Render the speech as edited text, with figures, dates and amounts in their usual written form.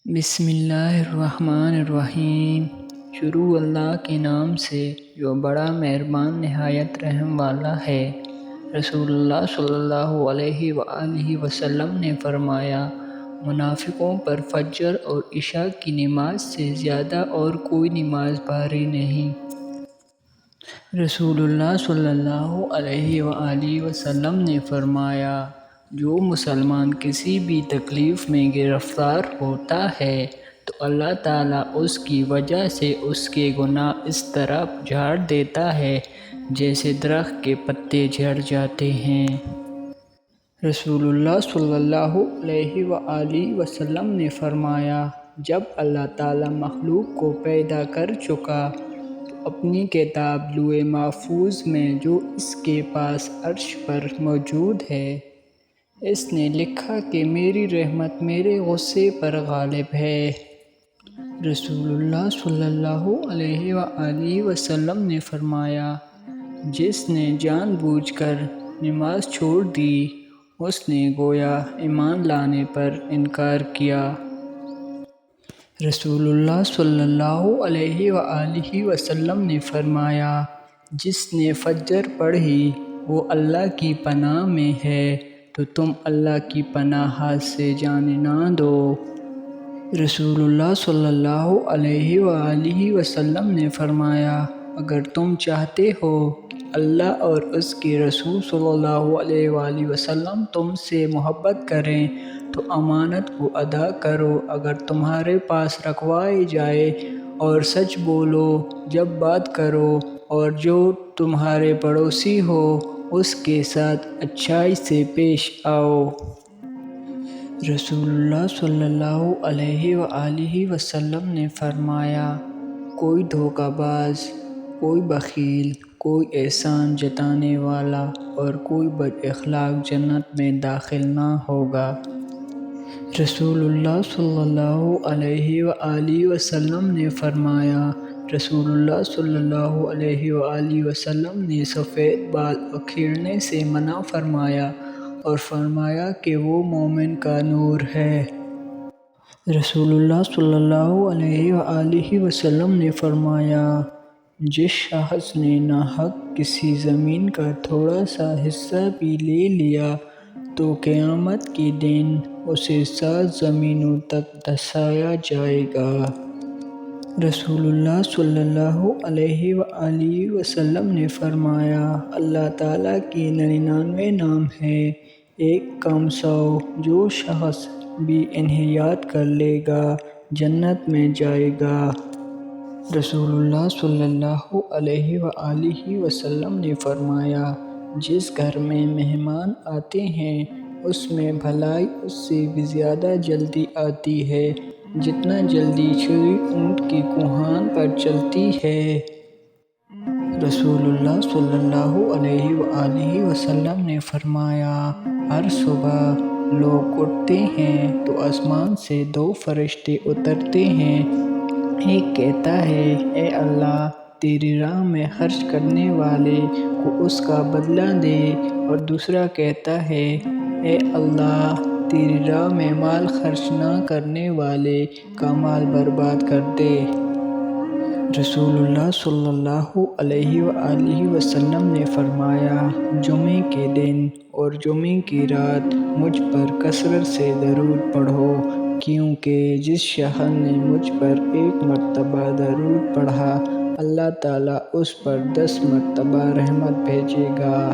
بسم اللہ الرحمن الرحیم۔ شروع اللہ کے نام سے جو بڑا مہربان نہایت رحم والا ہے۔ رسول اللہ صلی اللہ علیہ وآلہ وسلم نے فرمایا، منافقوں پر فجر اور عشاء کی نماز سے زیادہ اور کوئی نماز بھاری نہیں۔ رسول اللہ صلی اللہ علیہ وآلہ وسلم نے فرمایا، جو مسلمان کسی بھی تکلیف میں گرفتار ہوتا ہے تو اللہ تعالیٰ اس کی وجہ سے اس کے گناہ اس طرح جھاڑ دیتا ہے جیسے درخت کے پتے جھڑ جاتے ہیں۔ رسول اللہ صلی اللہ علیہ وآلہ وسلم نے فرمایا، جب اللہ تعالیٰ مخلوق کو پیدا کر چکا تو اپنی کتاب لوح محفوظ میں جو اس کے پاس عرش پر موجود ہے، اس نے لکھا کہ میری رحمت میرے غصے پر غالب ہے۔ رسول اللہ صلی اللہ علیہ وآلہ وسلم نے فرمایا، جس نے جان بوجھ کر نماز چھوڑ دی اس نے گویا ایمان لانے پر انکار کیا۔ رسول اللہ صلی اللہ علیہ وآلہ وسلم نے فرمایا، جس نے فجر پڑھی وہ اللہ کی پناہ میں ہے تو تم اللہ کی پناہ سے جانے نہ دو۔ رسول اللہ صلی اللہ علیہ وآلہ وسلم نے فرمایا، اگر تم چاہتے ہو کہ اللہ اور اس کے رسول صلی اللہ علیہ وآلہ وسلم تم سے محبت کریں تو امانت کو ادا کرو۔ اگر تمہارے پاس رکھوائی جائے اور سچ بولو جب بات کرو، اور جو تمہارے پڑوسی ہو اس کے ساتھ اچھائی سے پیش آؤ۔ رسول اللہ صلی اللہ علیہ وآلہ وسلم نے فرمایا، کوئی دھوکہ باز، کوئی بخیل، کوئی احسان جتانے والا اور کوئی بد اخلاق جنت میں داخل نہ ہوگا۔ رسول اللہ صلی اللہ علیہ وآلہ وسلم نے فرمایا، رسول اللہ صلی اللہ علیہ وآلہ وسلم نے سفید بال اکھیڑنے سے منع فرمایا اور فرمایا کہ وہ مومن کا نور ہے۔ رسول اللہ صلی اللہ علیہ وآلہ وسلم نے فرمایا، جس شخص نے ناحق کسی زمین کا تھوڑا سا حصہ بھی لے لیا تو قیامت کے دن اسے 7 زمینوں تک دھنسایا جائے گا۔ رسول اللہ صلی اللہ علیہ وآلہ وسلم نے فرمایا، اللہ تعالیٰ کے 99 نام ہیں، ایک کم 100، جو شخص بھی انہیں یاد کر لے گا جنت میں جائے گا۔ رسول اللہ صلی اللہ علیہ وآلہ وسلم نے فرمایا، جس گھر میں مہمان آتے ہیں اس میں بھلائی اس سے بھی زیادہ جلدی آتی ہے جتنا جلدی چھری اونٹ کی کوہان پر چلتی ہے۔ رسول اللہ صلی اللہ علیہ وآلہ وسلم نے فرمایا، ہر صبح لوگ اٹھتے ہیں تو آسمان سے 2 فرشتے اترتے ہیں، ایک کہتا ہے اے اللہ تیری راہ میں خرچ کرنے والے کو اس کا بدلہ دے، اور دوسرا کہتا ہے اے اللہ تیری راہ میں مال خرچ نہ کرنے والے کا مال برباد کر دے۔ رسول اللہ صلی اللہ علیہ وآلہ وسلم نے فرمایا، جمعے کے دن اور جمعے کی رات مجھ پر کثرت سے درود پڑھو، کیونکہ جس شخص نے مجھ پر 1 مرتبہ درود پڑھا اللہ تعالیٰ اس پر 10 مرتبہ رحمت بھیجے گا۔